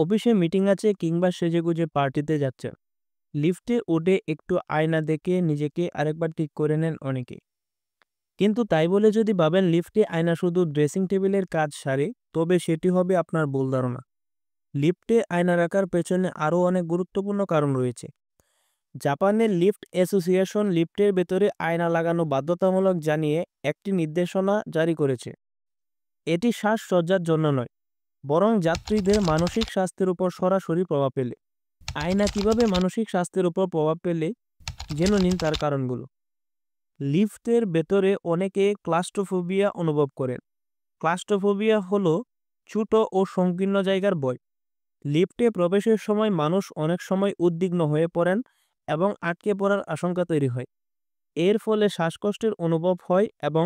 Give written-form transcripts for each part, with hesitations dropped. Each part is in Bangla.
অফিসে মিটিং আছে কিংবা সেজেগুজে পার্টিতে যাচ্ছেন, লিফটে উঠে একটু আয়না দেখে নিজেকে আরেকবার ঠিক করে নেন অনেকে। কিন্তু তাই বলে যদি ভাবেন লিফটে আয়না শুধু ড্রেসিং টেবিলের কাজ সারে, তবে সেটি হবে আপনার ভুল ধারণা। লিফটে আয়না রাখার পেছনে আরও অনেক গুরুত্বপূর্ণ কারণ রয়েছে। জাপানের লিফট অ্যাসোসিয়েশন লিফটের ভেতরে আয়না লাগানো বাধ্যতামূলক জানিয়ে একটি নির্দেশনা জারি করেছে। এটি সাজসজ্জার জন্য নয়, বরং যাত্রীদের মানসিক স্বাস্থ্যের উপর সরাসরি প্রভাব ফেলে। আয়না কিভাবে মানসিক স্বাস্থ্যের উপর প্রভাব ফেলে জেনে নিন তার কারণগুলো। লিফটের ভেতরে অনেকে ক্লাস্ট্রোফোবিয়া অনুভব করেন। ক্লাস্ট্রোফোবিয়া হলো ছোট ও সংকীর্ণ জায়গার ভয়। লিফটে প্রবেশের সময় মানুষ অনেক সময় উদ্বিগ্ন হয়ে পড়েন এবং আটকে পড়ার আশঙ্কা তৈরি হয়। এর ফলে শ্বাসকষ্টের অনুভব হয় এবং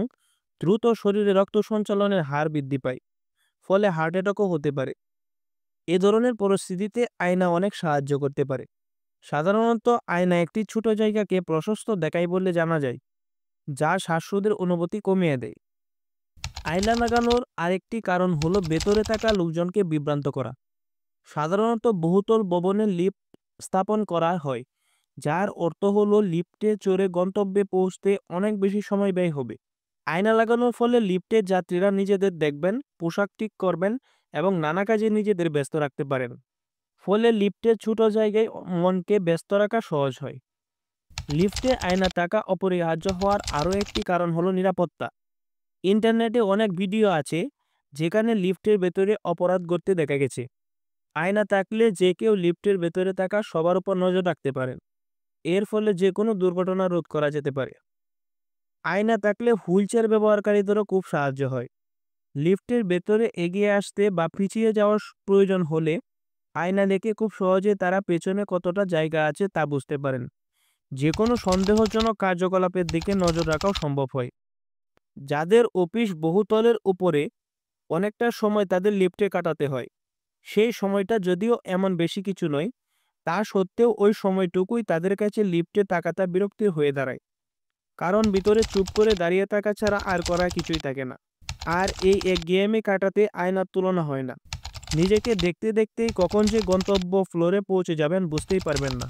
দ্রুত শরীরে রক্ত সঞ্চালনের হার বৃদ্ধি পায়, ফলে হার্ট অ্যাটাকও হতে পারে। এ ধরনের পরিস্থিতিতে আয়না অনেক সাহায্য করতে পারে। সাধারণত আয়না একটি ছোট জায়গাকে প্রশস্ত দেখায় বলে জানা যায়, যা শ্বাসরোধের অনুভূতি কমিয়ে দেয়। আয়না লাগানোর আরেকটি কারণ হলো ভেতরে থাকা লোকজনকে বিভ্রান্ত করা। সাধারণত বহুতল ভবনে লিফট স্থাপন করা হয়, যার অর্থ হলো লিফটে চড়ে গন্তব্যে পৌঁছতে অনেক বেশি সময় ব্যয় হবে। আয়না লাগানোর ফলে লিফটের যাত্রীরা নিজেদের দেখবেন, পোশাক ঠিক করবেন এবং নানা কাজে নিজেদের ব্যস্ত রাখতে পারেন। ফলে লিফটের ছোট জায়গায় মনকে ব্যস্ত রাখা সহজ হয়। লিফটে আয়না থাকা অপরিহার্য হওয়ার আরও একটি কারণ হলো নিরাপত্তা। ইন্টারনেটে অনেক ভিডিও আছে যেখানে লিফটের ভেতরে অপরাধ ঘটতে দেখা গেছে। আয়না থাকলে যে কেউ লিফটের ভেতরে থাকা সবার উপর নজর রাখতে পারেন। এর ফলে যে কোনো দুর্ঘটনা রোধ করা যেতে পারে। আয়না থাকলে হুইলচেয়ার ব্যবহারকারীদেরও খুব সাহায্য হয়। লিফটের ভেতরে এগিয়ে আসতে বা পিছিয়ে যাওয়ার প্রয়োজন হলে আয়না দেখে খুব সহজে তারা পেছনে কতটা জায়গা আছে তা বুঝতে পারেন। যে কোনো সন্দেহজনক কার্যকলাপের দিকে নজর রাখাও সম্ভব হয়। যাদের অফিস বহুতলের উপরে, অনেকটা সময় তাদের লিফটে কাটাতে হয়। সেই সময়টা যদিও এমন বেশি কিছু নয়, তা সত্ত্বেও ওই সময়টুকুই তাদের কাছে লিফটে থাকাটা বিরক্তির হয়ে দাঁড়ায়। কারণ ভিতরে চুপ করে দাঁড়িয়ে থাকা ছাড়া আর করার কিছুই থাকে না। আর এই একঘেয়েমি কাটাতে আয়নার তুলনা হয় না। নিজেকে দেখতে দেখতেই কখন যে গন্তব্য ফ্লোরে পৌঁছে যাবেন বুঝতেই পারবেন না।